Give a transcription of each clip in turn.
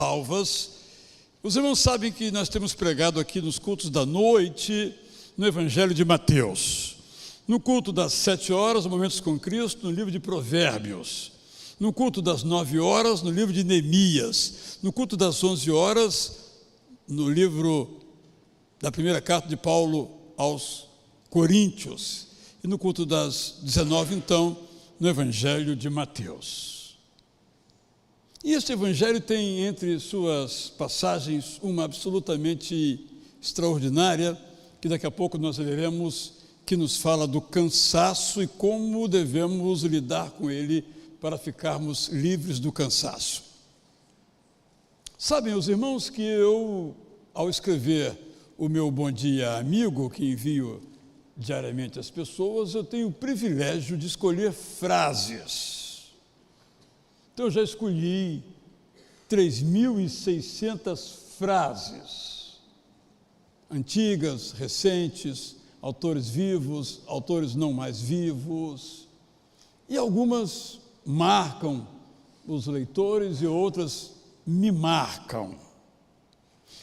salvas. Os irmãos sabem que nós temos pregado aqui nos cultos da noite, no Evangelho de Mateus. No culto das 7 horas, Momentos com Cristo, no livro de Provérbios. No culto das 9 horas, no livro de Neemias. No culto das 11 horas, no livro da primeira carta de Paulo aos Coríntios. E no culto das 19, então, no Evangelho de Mateus. E este Evangelho tem entre suas passagens uma absolutamente extraordinária, que daqui a pouco nós veremos, que nos fala do cansaço e como devemos lidar com ele para ficarmos livres do cansaço. Sabem os irmãos que eu, ao escrever o meu Bom Dia Amigo, que envio diariamente às pessoas, eu tenho o privilégio de escolher frases. Então, eu já escolhi 3.600 frases, antigas, recentes, autores vivos, autores não mais vivos, e algumas marcam os leitores e outras me marcam.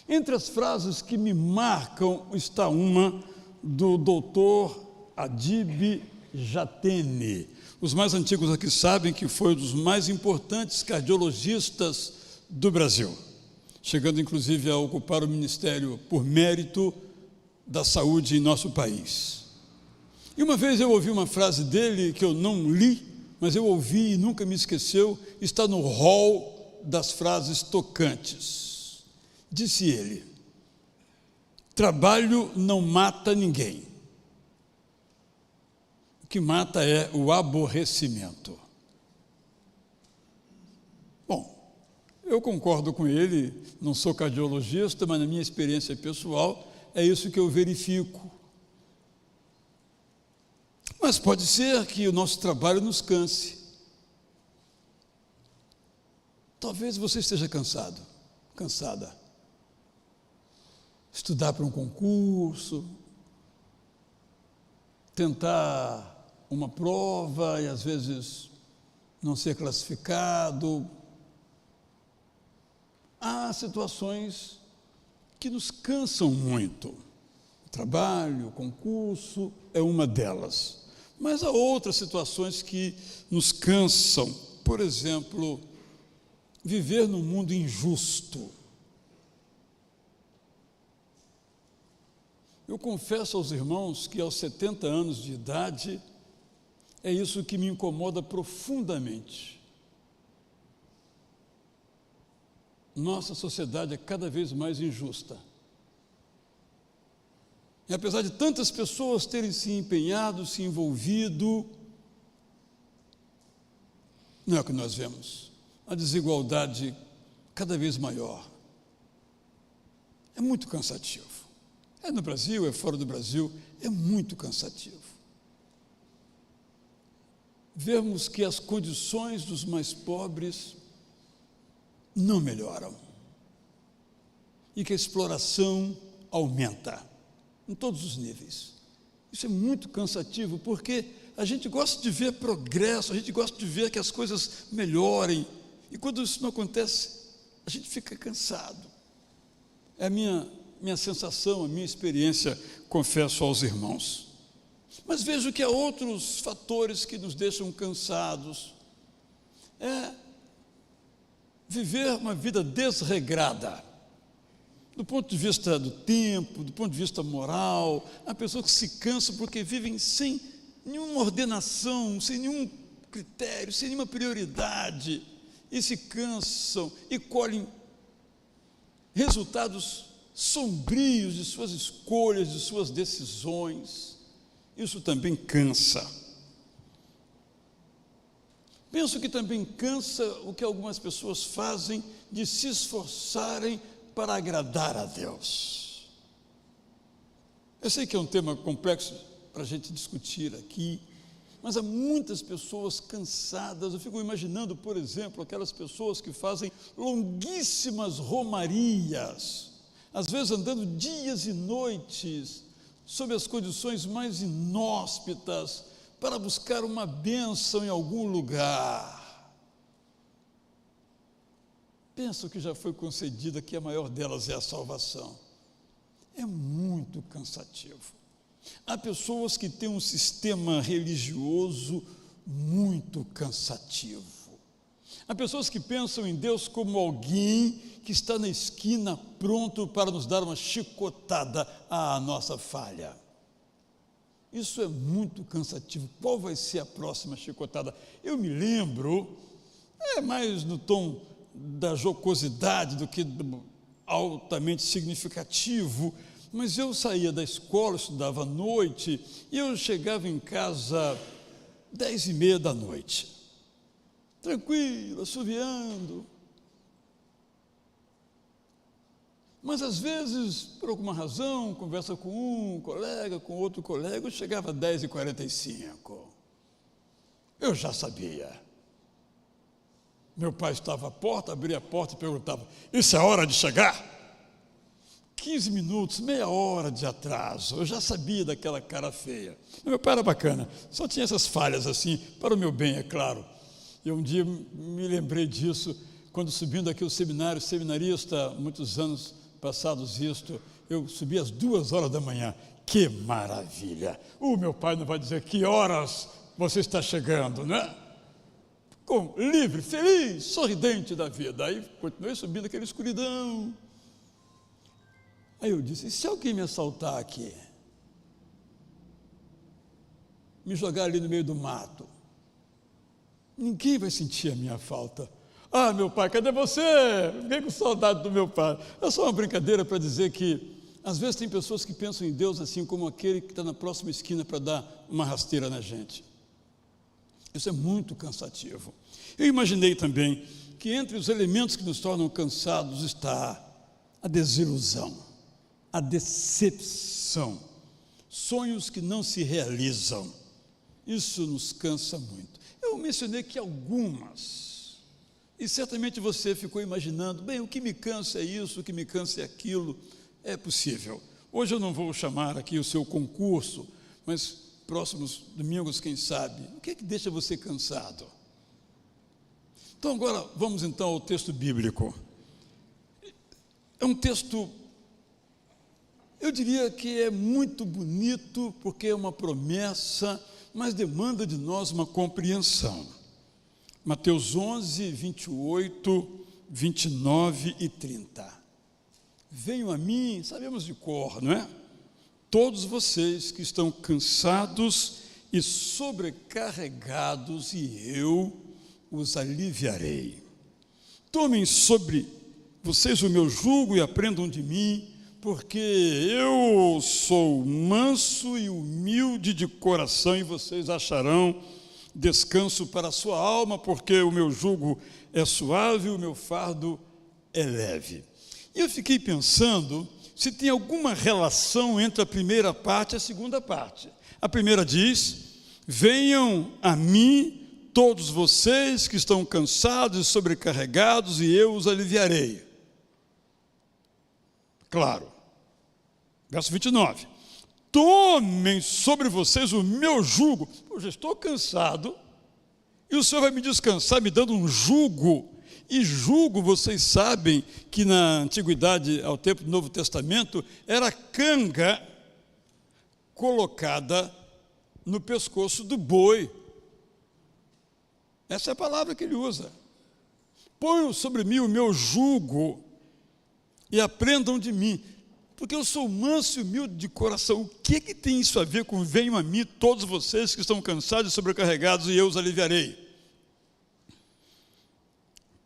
Entre as frases que me marcam está uma do doutor Adib Jatene. Os mais antigos aqui sabem que foi um dos mais importantes cardiologistas do Brasil, chegando inclusive a ocupar o ministério por mérito da saúde em nosso país. E uma vez eu ouvi uma frase dele que eu não li, mas eu ouvi e nunca me esqueceu, está no rol das frases tocantes. Disse ele: trabalho não mata ninguém. O que mata é o aborrecimento. Bom, eu concordo com ele, não sou cardiologista, mas na minha experiência pessoal, é isso que eu verifico. Mas pode ser que o nosso trabalho nos canse. Talvez você esteja cansado, cansada. Estudar para um concurso, tentar uma prova e às vezes não ser classificado. Há situações que nos cansam muito. O trabalho, o concurso é uma delas. Mas há outras situações que nos cansam. Por exemplo, viver num mundo injusto. Eu confesso aos irmãos que aos 70 anos de idade, é isso que me incomoda profundamente. Nossa sociedade é cada vez mais injusta. E apesar de tantas pessoas terem se empenhado, se envolvido, não é o que nós vemos. A desigualdade cada vez maior. É muito cansativo. É no Brasil, é fora do Brasil, é muito cansativo. Vemos que as condições dos mais pobres não melhoram e que a exploração aumenta em todos os níveis. Isso é muito cansativo, porque a gente gosta de ver progresso, a gente gosta de ver que as coisas melhorem, e quando isso não acontece, a gente fica cansado. É a minha sensação, a minha experiência, confesso aos irmãos. Mas vejo que há outros fatores que nos deixam cansados. É viver uma vida desregrada, do ponto de vista do tempo, do ponto de vista moral. Há pessoas que se cansam porque vivem sem nenhuma ordenação, sem nenhum critério, sem nenhuma prioridade, e se cansam e colhem resultados sombrios de suas escolhas, de suas decisões. Isso também cansa. Penso que também cansa o que algumas pessoas fazem de se esforçarem para agradar a Deus. Eu sei que é um tema complexo para a gente discutir aqui, mas há muitas pessoas cansadas. Eu fico imaginando, por exemplo, aquelas pessoas que fazem longuíssimas romarias, às vezes andando dias e noites, sob as condições mais inóspitas, para buscar uma bênção em algum lugar. pensam que já foi concedida, que a maior delas é a salvação. É muito cansativo. Há pessoas que têm um sistema religioso muito cansativo. Há pessoas que pensam em Deus como alguém que está na esquina pronto para nos dar uma chicotada à nossa falha. Isso é muito cansativo. Qual vai ser a próxima chicotada? Eu me lembro, é mais no tom da jocosidade do que altamente significativo, mas eu saía da escola, estudava à noite, e eu chegava em casa 10h30 da noite, tranquilo, assoviando. Mas às vezes, por alguma razão, conversa com um colega, com outro colega, eu chegava às 10h45. Eu já sabia. Meu pai estava à porta, abria a porta e perguntava: isso é hora de chegar? 15 minutos, meia hora de atraso. Eu já sabia daquela cara feia. Meu pai era bacana, só tinha essas falhas assim, para o meu bem, é claro. E um dia me lembrei disso, quando subindo aqui o seminário, seminarista, muitos anos passados isto, eu subi às 2h da manhã. Que maravilha! O meu pai não vai dizer que horas você está chegando, né? Livre, feliz, sorridente da vida. Aí continuei subindo aquela escuridão. Aí eu disse: e se alguém me assaltar aqui? Me jogar ali no meio do mato? Ninguém vai sentir a minha falta. Ah, meu pai, cadê você? Fiquei com saudade do meu pai. É só uma brincadeira para dizer que, às vezes, tem pessoas que pensam em Deus assim como aquele que está na próxima esquina para dar uma rasteira na gente. Isso é muito cansativo. Eu imaginei também que entre os elementos que nos tornam cansados está a desilusão, a decepção, sonhos que não se realizam. Isso nos cansa muito. Eu mencionei que algumas, e certamente você ficou imaginando: bem, o que me cansa é isso, o que me cansa é aquilo. É possível. Hoje eu não vou chamar aqui o seu concurso, mas próximos domingos, quem sabe, o que é que deixa você cansado? Então agora vamos então ao texto bíblico. É um texto, eu diria que é muito bonito, porque é uma promessa, mas demanda de nós uma compreensão. Mateus 11, 28, 29 e 30. Venham a mim, sabemos de cor, não é? Todos vocês que estão cansados e sobrecarregados, e eu os aliviarei. Tomem sobre vocês o meu jugo e aprendam de mim, porque eu sou manso e humilde de coração, e vocês acharão descanso para a sua alma, porque o meu jugo é suave e o meu fardo é leve. E eu fiquei pensando se tem alguma relação entre a primeira parte e a segunda parte. A primeira diz: venham a mim todos vocês que estão cansados e sobrecarregados, e eu os aliviarei. Claro. Verso 29. Tomem sobre vocês o meu jugo. Eu já estou cansado, e o Senhor vai me descansar me dando um jugo. E jugo, vocês sabem que na antiguidade, ao tempo do Novo Testamento, era canga colocada no pescoço do boi. Essa é a palavra que ele usa. Ponham sobre mim o meu jugo e aprendam de mim, porque eu sou manso e humilde de coração. O que tem isso a ver com venham a mim todos vocês que estão cansados e sobrecarregados, e eu os aliviarei?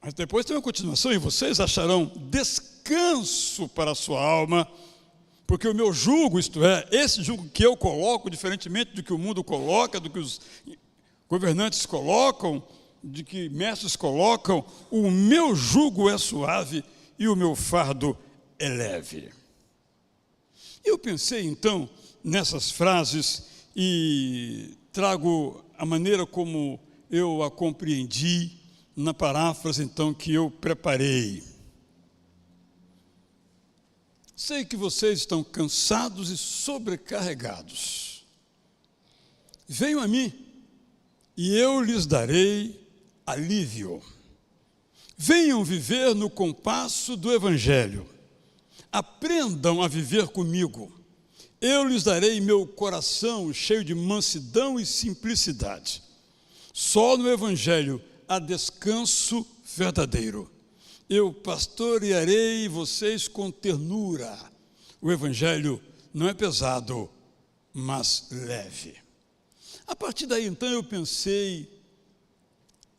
Mas depois tem uma continuação: e vocês acharão descanso para a sua alma, porque o meu jugo, isto é, esse jugo que eu coloco, diferentemente do que o mundo coloca, do que os governantes colocam, de que mestres colocam, o meu jugo é suave e o meu fardo é leve. Eu pensei então nessas frases e trago a maneira como eu a compreendi na paráfrase então que eu preparei. Sei que vocês estão cansados e sobrecarregados. Venham a mim e eu lhes darei alívio. Venham viver no compasso do Evangelho. Aprendam a viver comigo. Eu lhes darei meu coração cheio de mansidão e simplicidade. Só no Evangelho há descanso verdadeiro. Eu pastorearei vocês com ternura. O Evangelho não é pesado, mas leve. A partir daí, então, eu pensei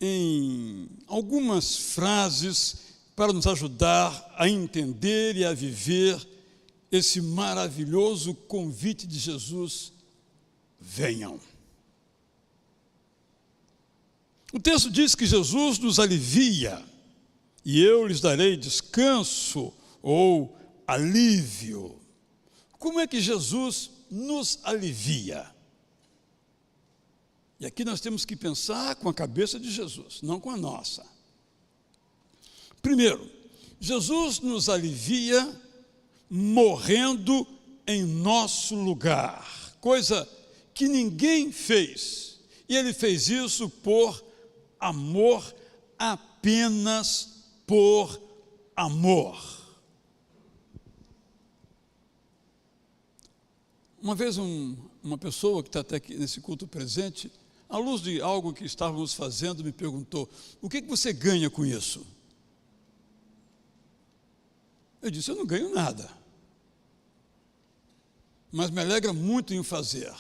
em algumas frases para nos ajudar a entender e a viver esse maravilhoso convite de Jesus: venham. O texto diz que Jesus nos alivia, e eu lhes darei descanso ou alívio. Como é que Jesus nos alivia? E aqui nós temos que pensar com a cabeça de Jesus, não com a nossa. Primeiro, Jesus nos alivia morrendo em nosso lugar, coisa que ninguém fez. E ele fez isso por amor, apenas por amor. Uma vez uma pessoa que está até aqui nesse culto presente, à luz de algo que estávamos fazendo, me perguntou: o que você ganha com isso? Eu disse: eu não ganho nada, mas me alegra muito em fazer.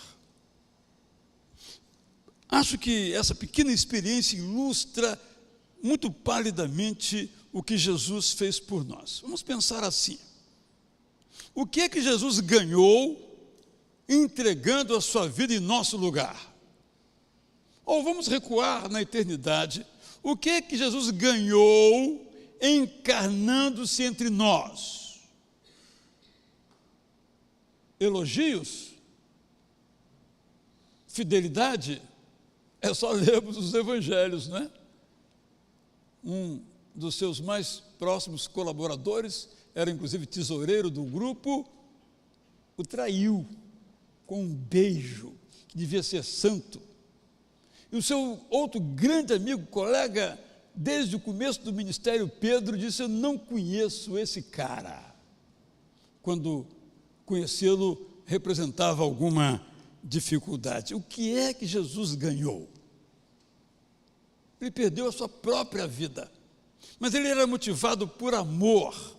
Acho que essa pequena experiência ilustra muito palidamente o que Jesus fez por nós. Vamos pensar assim: o que é que Jesus ganhou entregando a sua vida em nosso lugar? Ou vamos recuar na eternidade: o que é que Jesus ganhou encarnando-se entre nós? Elogios? Fidelidade? É só lermos os evangelhos, não é? Um dos seus mais próximos colaboradores era inclusive tesoureiro do grupo, o traiu com um beijo, que devia ser santo. E o seu outro grande amigo, colega, desde o começo do ministério, Pedro, disse: eu não conheço esse cara. Quando conhecê-lo representava alguma dificuldade. O que é que Jesus ganhou? Ele perdeu a sua própria vida, mas ele era motivado por amor.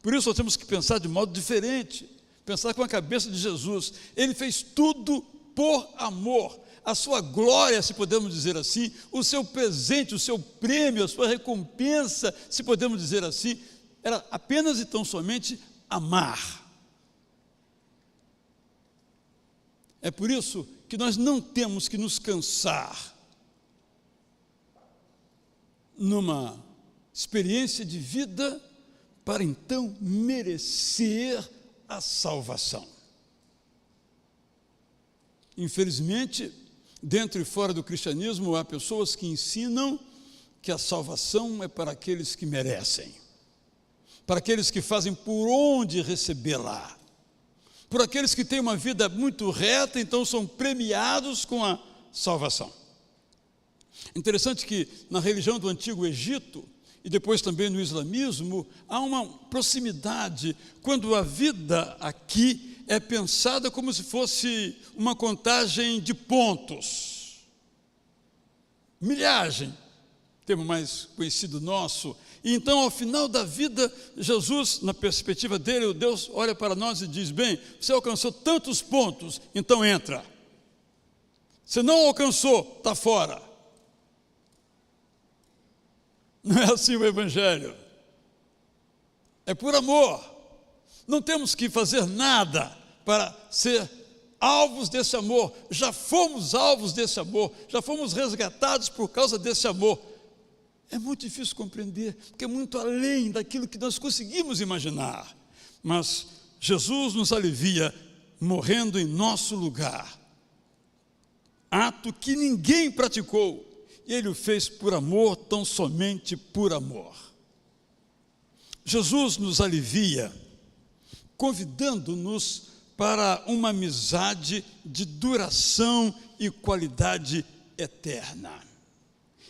Por isso nós temos que pensar de modo diferente, pensar com a cabeça de Jesus. Ele fez tudo por amor. A sua glória, se podemos dizer assim, o seu presente, o seu prêmio, a sua recompensa, se podemos dizer assim, era apenas e tão somente amar. É por isso que nós não temos que nos cansar numa experiência de vida para então merecer a salvação. Infelizmente, dentro e fora do cristianismo, há pessoas que ensinam que a salvação é para aqueles que merecem, para aqueles que fazem por onde recebê-la, por aqueles que têm uma vida muito reta, então são premiados com a salvação. Interessante que na religião do Antigo Egito, e depois também no islamismo, há uma proximidade, quando a vida aqui é pensada como se fosse uma contagem de pontos. Milhagem, termo mais conhecido nosso. E então, ao final da vida, Jesus, na perspectiva dele, o Deus olha para nós e diz: bem, você alcançou tantos pontos, então entra. Você não alcançou, está fora. Não é assim o Evangelho. É por amor. Não temos que fazer nada para ser alvos desse amor. Já fomos alvos desse amor, já fomos resgatados por causa desse amor. É muito difícil compreender, porque é muito além daquilo que nós conseguimos imaginar. Mas Jesus nos alivia morrendo em nosso lugar. Ato que ninguém praticou, e Ele o fez por amor, tão somente por amor. Jesus nos alivia, convidando-nos para uma amizade de duração e qualidade eterna.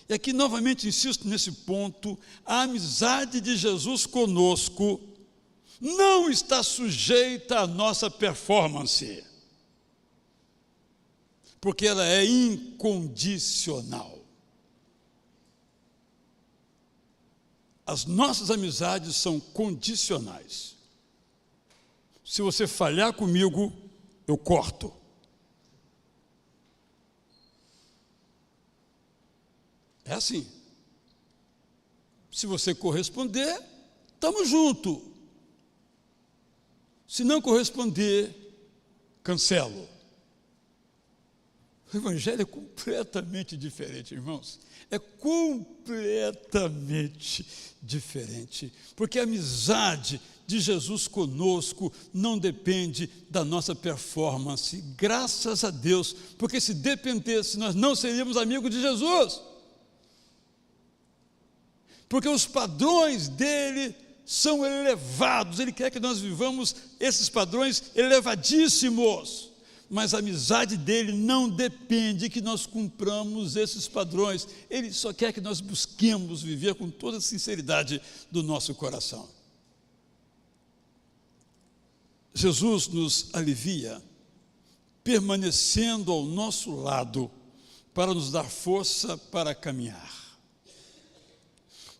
E aqui novamente insisto nesse ponto: a amizade de Jesus conosco não está sujeita à nossa performance, porque ela é incondicional. As nossas amizades são condicionais. Se você falhar comigo, eu corto. É assim. Se você corresponder, estamos juntos. Se não corresponder, cancelo. O Evangelho é completamente diferente, irmãos. É completamente diferente. Porque a amizade de Jesus conosco não depende da nossa performance. Graças a Deus. Porque se dependesse, nós não seríamos amigos de Jesus. Porque os padrões dele são elevados. Ele quer que nós vivamos esses padrões elevadíssimos. Mas a amizade dele não depende que nós cumpramos esses padrões. Ele só quer que nós busquemos viver com toda a sinceridade do nosso coração. Jesus nos alivia, permanecendo ao nosso lado, para nos dar força para caminhar.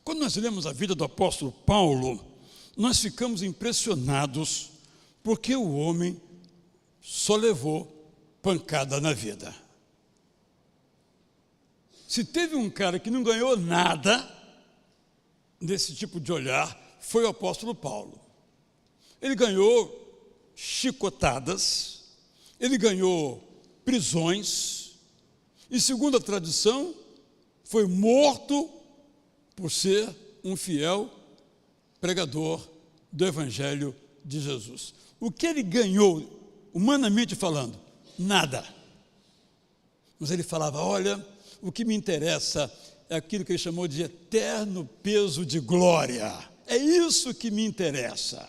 Quando nós lemos a vida do apóstolo Paulo, nós ficamos impressionados, porque o homem só levou pancada na vida. Se teve um cara que não ganhou nada desse tipo de olhar, foi o apóstolo Paulo. Ele ganhou chicotadas, ele ganhou prisões, e segundo a tradição, foi morto por ser um fiel pregador do Evangelho de Jesus. O que ele ganhou, humanamente falando? Nada. Mas ele falava: olha, o que me interessa é aquilo que ele chamou de eterno peso de glória. É isso que me interessa.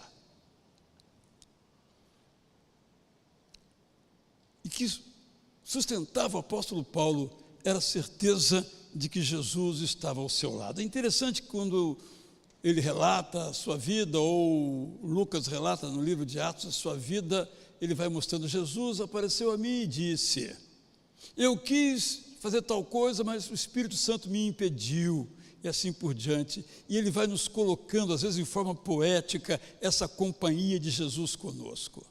E que sustentava o apóstolo Paulo era a certeza de que Jesus estava ao seu lado. É interessante que quando ele relata a sua vida, ou Lucas relata no livro de Atos a sua vida, ele vai mostrando: Jesus apareceu a mim e disse, eu quis fazer tal coisa, mas o Espírito Santo me impediu, e assim por diante. E ele vai nos colocando, às vezes em forma poética, essa companhia de Jesus conosco.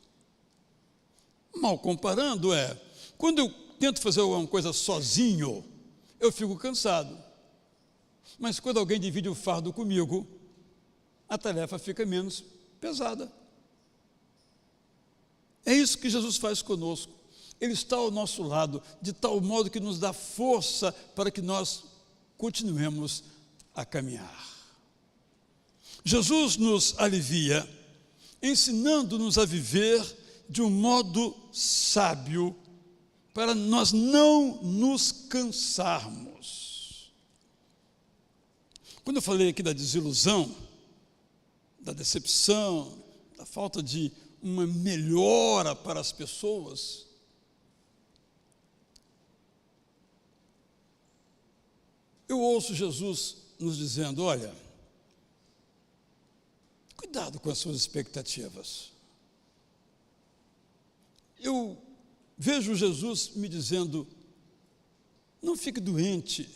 Mal comparando, quando eu tento fazer alguma coisa sozinho, eu fico cansado. Mas quando alguém divide o fardo comigo, a tarefa fica menos pesada. É isso que Jesus faz conosco. Ele está ao nosso lado, de tal modo que nos dá força para que nós continuemos a caminhar. Jesus nos alivia, ensinando-nos a viver de um modo sábio, para nós não nos cansarmos. Quando eu falei aqui da desilusão, da decepção, da falta de uma melhora para as pessoas, eu ouço Jesus nos dizendo: olha, cuidado com as suas expectativas. Eu vejo Jesus me dizendo: não fique doente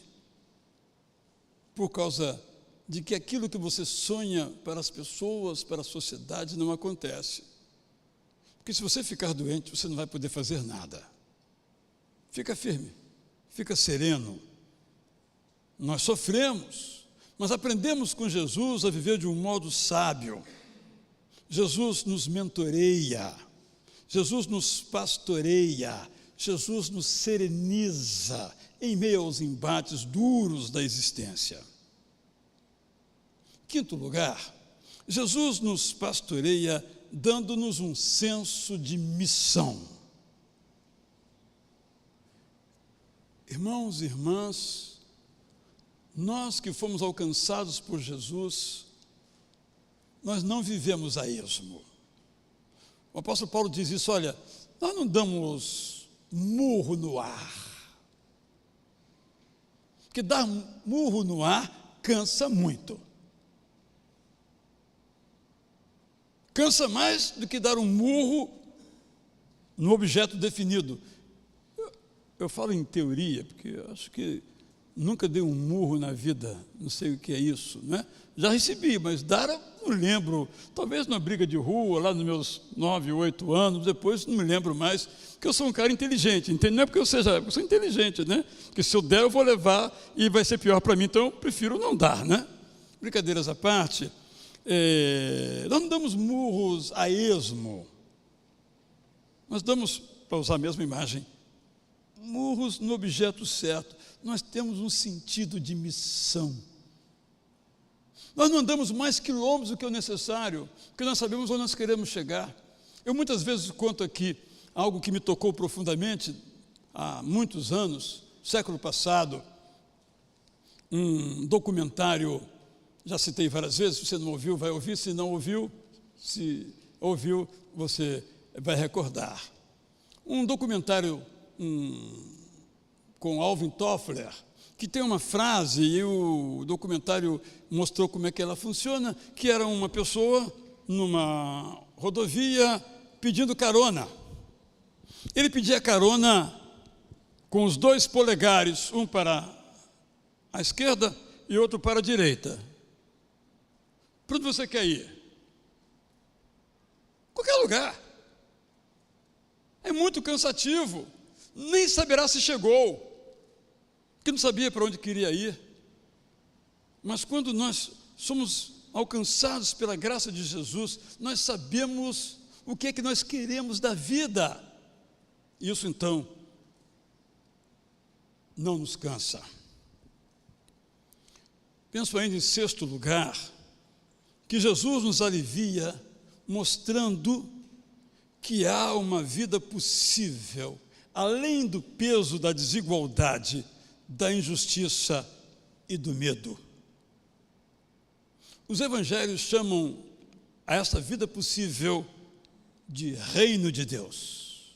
por causa de que aquilo que você sonha para as pessoas, para a sociedade, não acontece. Porque se você ficar doente, você não vai poder fazer nada. Fica firme, fica sereno. Nós sofremos, mas aprendemos com Jesus a viver de um modo sábio. Jesus nos mentoreia, Jesus nos pastoreia, Jesus nos sereniza em meio aos embates duros da existência. Quinto lugar, Jesus nos pastoreia dando-nos um senso de missão. Irmãos e irmãs, nós que fomos alcançados por Jesus, nós não vivemos a esmo. O apóstolo Paulo diz isso: olha, nós não damos murro no ar. Porque dar murro no ar cansa muito. Cansa mais do que dar um murro no objeto definido. Eu falo em teoria, porque eu acho que nunca dei um murro na vida, não sei o que é isso, né? Já recebi, mas dar, eu não lembro, talvez numa briga de rua, lá nos meus 9, 8 anos, depois não me lembro mais, porque eu sou um cara inteligente, entende? Não é porque eu sou inteligente, né? Porque se eu der, eu vou levar e vai ser pior para mim, então eu prefiro não dar, né? Brincadeiras à parte, nós não damos murros a esmo, nós damos, para usar a mesma imagem, murros no objeto certo. Nós temos um sentido de missão. Nós não andamos mais quilômetros do que o necessário, porque nós sabemos onde nós queremos chegar. Eu muitas vezes conto aqui algo que me tocou profundamente há muitos anos, século passado, um documentário, já citei várias vezes, se você não ouviu, vai ouvir, se não ouviu, se ouviu, você vai recordar. Um documentário com Alvin Toffler, que tem uma frase, e o documentário mostrou como é que ela funciona, que era uma pessoa numa rodovia pedindo carona. Ele pedia carona com os 2 polegares, um para a esquerda e outro para a direita. Para onde você quer ir? Qualquer lugar. É muito cansativo. Nem saberá se chegou, porque não sabia para onde queria ir. Mas quando nós somos alcançados pela graça de Jesus, nós sabemos o que é que nós queremos da vida. Isso então não nos cansa. Penso ainda em 6º lugar, que Jesus nos alivia mostrando que há uma vida possível, além do peso da desigualdade, da injustiça e do medo. Os evangelhos chamam a essa vida possível de reino de Deus,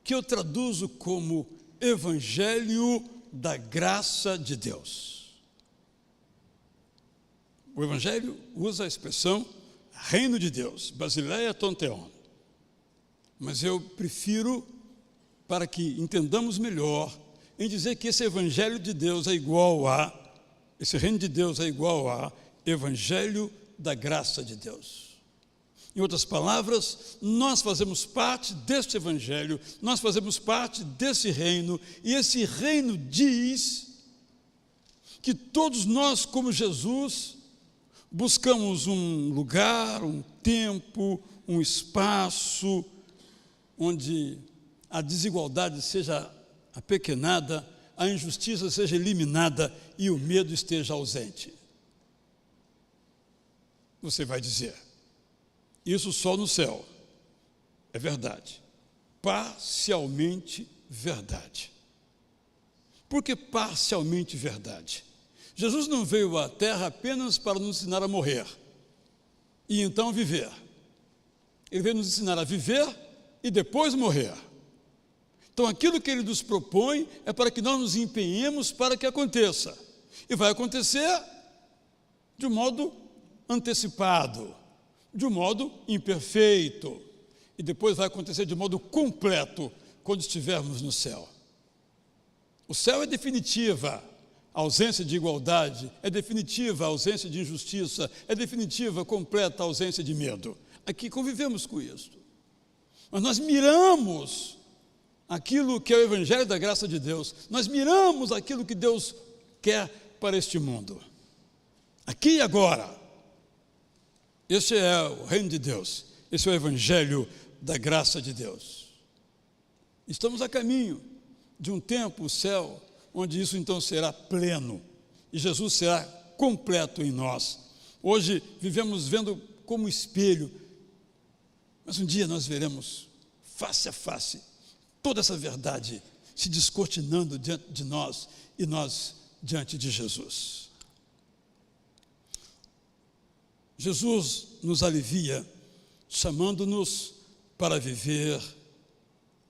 que eu traduzo como evangelho da graça de Deus. O evangelho usa a expressão reino de Deus, Basileia Tonteon, mas eu prefiro, para que entendamos melhor, em dizer que esse evangelho de Deus é igual a, esse reino de Deus é igual a evangelho da graça de Deus. Em outras palavras, nós fazemos parte deste evangelho, nós fazemos parte desse reino, e esse reino diz que todos nós, como Jesus, buscamos um lugar, um tempo, um espaço, onde a desigualdade seja apequenada, a injustiça seja eliminada e o medo esteja ausente. Você vai dizer, isso só no céu. É verdade. Parcialmente verdade. Por que parcialmente verdade? Jesus não veio à terra apenas para nos ensinar a morrer e então viver. Ele veio nos ensinar a viver e depois morrer. Então aquilo que ele nos propõe é para que nós nos empenhemos para que aconteça. E vai acontecer de um modo antecipado, de um modo imperfeito, e depois vai acontecer de modo completo quando estivermos no céu. O céu é definitiva a ausência de igualdade, é definitiva a ausência de injustiça, é definitiva, completa a ausência de medo. Aqui convivemos com isso. Mas nós miramos aquilo que é o evangelho da graça de Deus, nós miramos aquilo que Deus quer para este mundo. Aqui e agora. Este é o reino de Deus, esse é o evangelho da graça de Deus. Estamos a caminho de um tempo, o céu, onde isso então será pleno, e Jesus será completo em nós. Hoje vivemos vendo como espelho, mas um dia nós veremos face a face toda essa verdade se descortinando diante de nós e nós diante de Jesus. Jesus nos alivia, chamando-nos para viver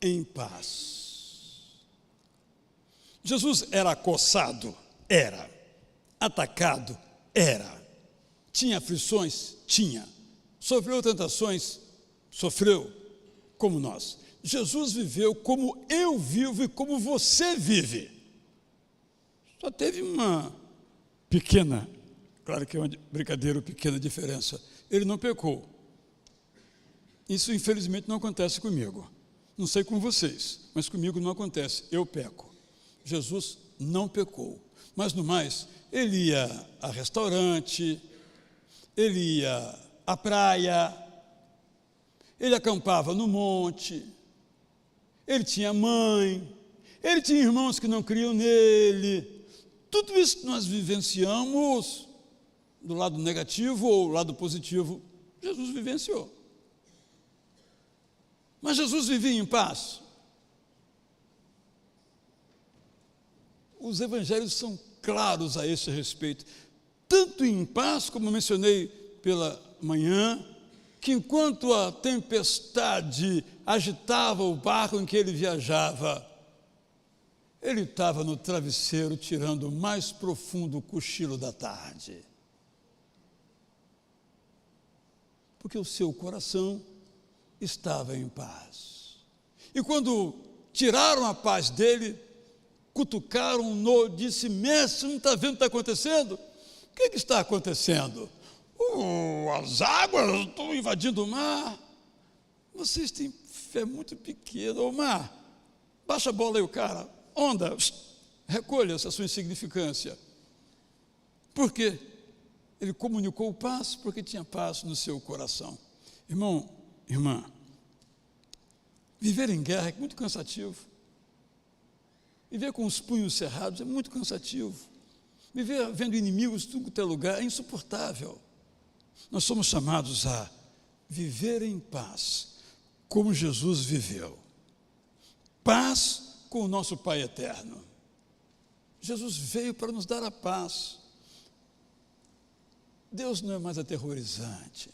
em paz. Jesus era acossado? Era. Atacado? Era. Tinha aflições? Tinha. Sofreu tentações? Sofreu, como nós. Jesus viveu como eu vivo e como você vive. Só teve uma pequena, claro que é uma brincadeira, pequena diferença. Ele não pecou. Isso, infelizmente, não acontece comigo. Não sei com vocês, mas comigo não acontece. Eu peco. Jesus não pecou. Mas, no mais, ele ia a restaurante, ele ia à praia, ele acampava no monte, ele tinha mãe, ele tinha irmãos que não criam nele. Tudo isso que nós vivenciamos, do lado negativo ou lado positivo, Jesus vivenciou. Mas Jesus vivia em paz. Os evangelhos são claros a esse respeito. Tanto em paz, como mencionei pela manhã, que enquanto a tempestade agitava o barco em que ele viajava, ele estava no travesseiro tirando o mais profundo cochilo da tarde. Porque o seu coração estava em paz. E quando tiraram a paz dele, cutucaram-no, disse: mestre, não está vendo o que está acontecendo? O que está acontecendo? As águas estão invadindo o mar. Vocês têm fé muito pequena. O mar, baixa a bola aí, o cara, onda, recolha-se a sua insignificância. Por quê? Ele comunicou paz porque tinha paz no seu coração. Irmão, irmã, viver em guerra é muito cansativo. Viver com os punhos cerrados é muito cansativo. Viver vendo inimigos em tudo quanto é lugar é insuportável. Nós somos chamados a viver em paz, como Jesus viveu. Paz com o nosso Pai eterno. Jesus veio para nos dar a paz. Deus não é mais aterrorizante.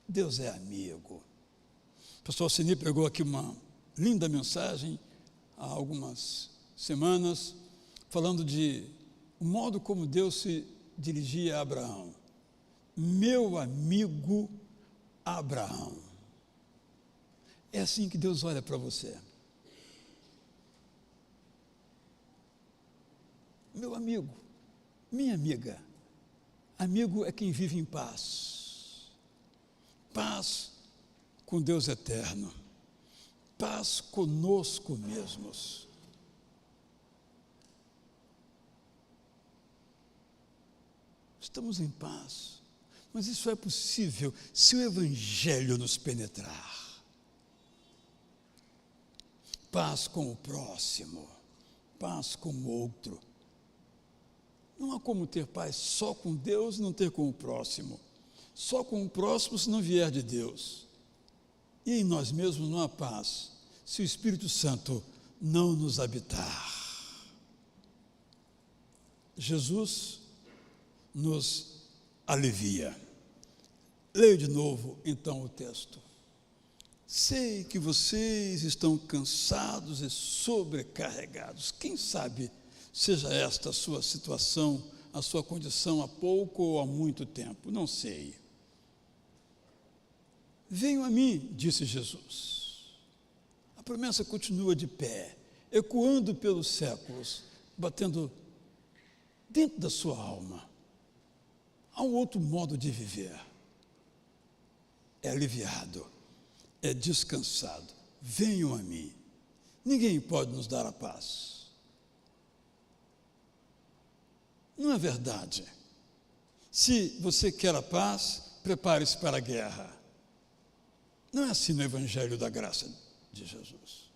Deus é amigo. O pastor Cini pregou aqui uma linda mensagem há algumas semanas, falando de o modo como Deus se dirigia a Abraão. Meu amigo Abraão. É assim que Deus olha para você. Meu amigo, minha amiga. Amigo é quem vive em paz. Paz com Deus eterno. Paz conosco mesmos. Estamos em paz. Mas isso é possível se o Evangelho nos penetrar. Paz com o próximo, paz com o outro. Não há como ter paz só com Deus e não ter com o próximo. Só com o próximo se não vier de Deus. E em nós mesmos não há paz se o Espírito Santo não nos habitar. Jesus nos alivia. Leio de novo, então, o texto. Sei que vocês estão cansados e sobrecarregados. Quem sabe seja esta a sua situação, a sua condição há pouco ou há muito tempo, não sei. Venham a mim, disse Jesus. A promessa continua de pé, ecoando pelos séculos, batendo dentro da sua alma. Há um outro modo de viver. É aliviado, é descansado. Venham a mim. Ninguém pode nos dar a paz. Não é verdade. Se você quer a paz, prepare-se para a guerra. Não é assim no Evangelho da Graça de Jesus.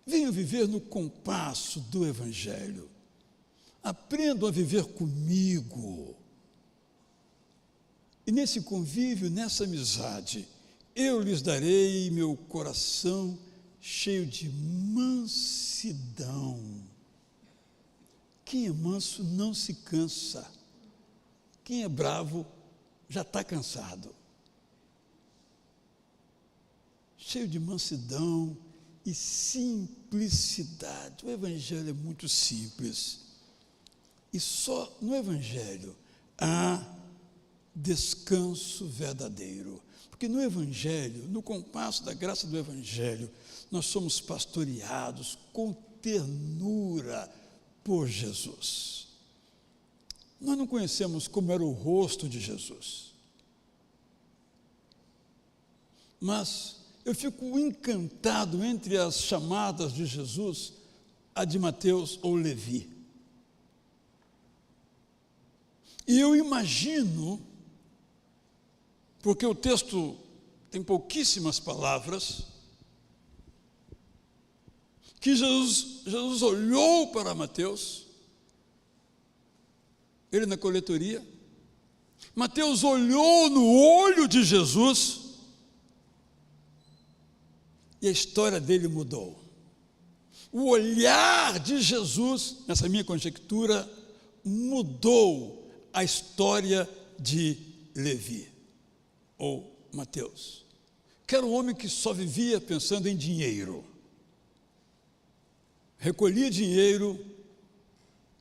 Venham viver no compasso do Evangelho. Aprendam a viver comigo. E nesse convívio, nessa amizade, eu lhes darei meu coração cheio de mansidão. Quem é manso não se cansa. Quem é bravo já está cansado. Cheio de mansidão e simplicidade. O Evangelho é muito simples. E só no Evangelho há descanso verdadeiro. Porque no Evangelho, no compasso da graça do Evangelho, nós somos pastoreados com ternura por Jesus. Nós não conhecemos como era o rosto de Jesus. Mas eu fico encantado entre as chamadas de Jesus, a de Mateus ou Levi. E eu imagino, porque o texto tem pouquíssimas palavras, que Jesus olhou para Mateus, ele na coletoria, Mateus olhou no olho de Jesus, e a história dele mudou. O olhar de Jesus, nessa minha conjectura, mudou a história de Levi, ou Mateus, que era um homem que só vivia pensando em dinheiro. Recolhia dinheiro,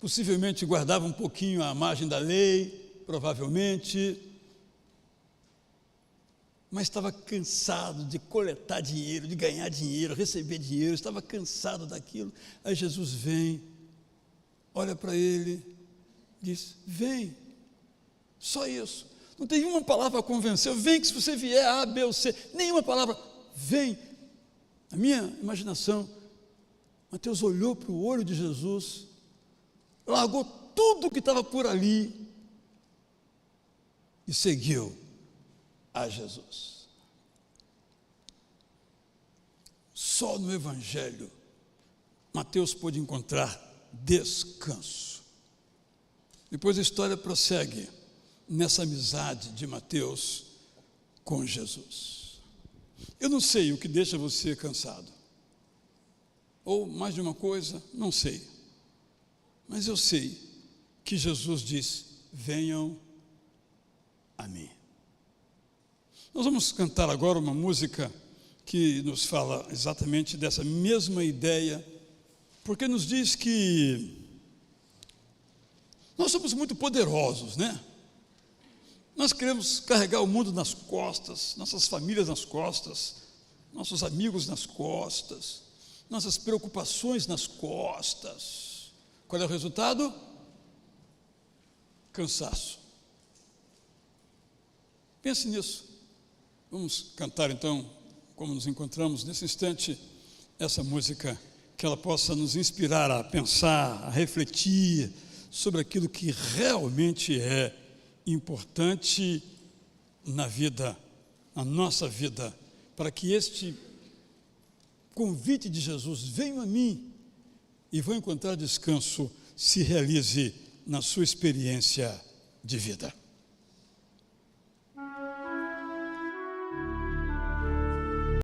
possivelmente guardava um pouquinho à margem da lei, provavelmente, mas estava cansado de coletar dinheiro, de ganhar dinheiro, receber dinheiro, estava cansado daquilo. Aí Jesus vem, olha para ele, diz: vem, só isso. Não teve uma palavra a convencer, vem que se você vier A, B ou C, nenhuma palavra, vem. A minha imaginação, Mateus olhou para o olho de Jesus, largou tudo que estava por ali e seguiu a Jesus. Só no Evangelho Mateus pôde encontrar descanso. Depois a história prossegue nessa amizade de Mateus com Jesus. Eu não sei o que deixa você cansado, ou mais de uma coisa, não sei, mas eu sei que Jesus diz: venham a mim. Nós vamos cantar agora uma música que nos fala exatamente dessa mesma ideia, porque nos diz que nós somos muito poderosos, né? Nós queremos carregar o mundo nas costas, nossas famílias nas costas, nossos amigos nas costas, nossas preocupações nas costas. Qual é o resultado? Cansaço. Pense nisso. Vamos cantar então, como nos encontramos nesse instante, essa música, que ela possa nos inspirar a pensar, a refletir sobre aquilo que realmente é importante na vida, na nossa vida, para que este convite de Jesus: venham a mim e vão encontrar descanso, se realize na sua experiência de vida.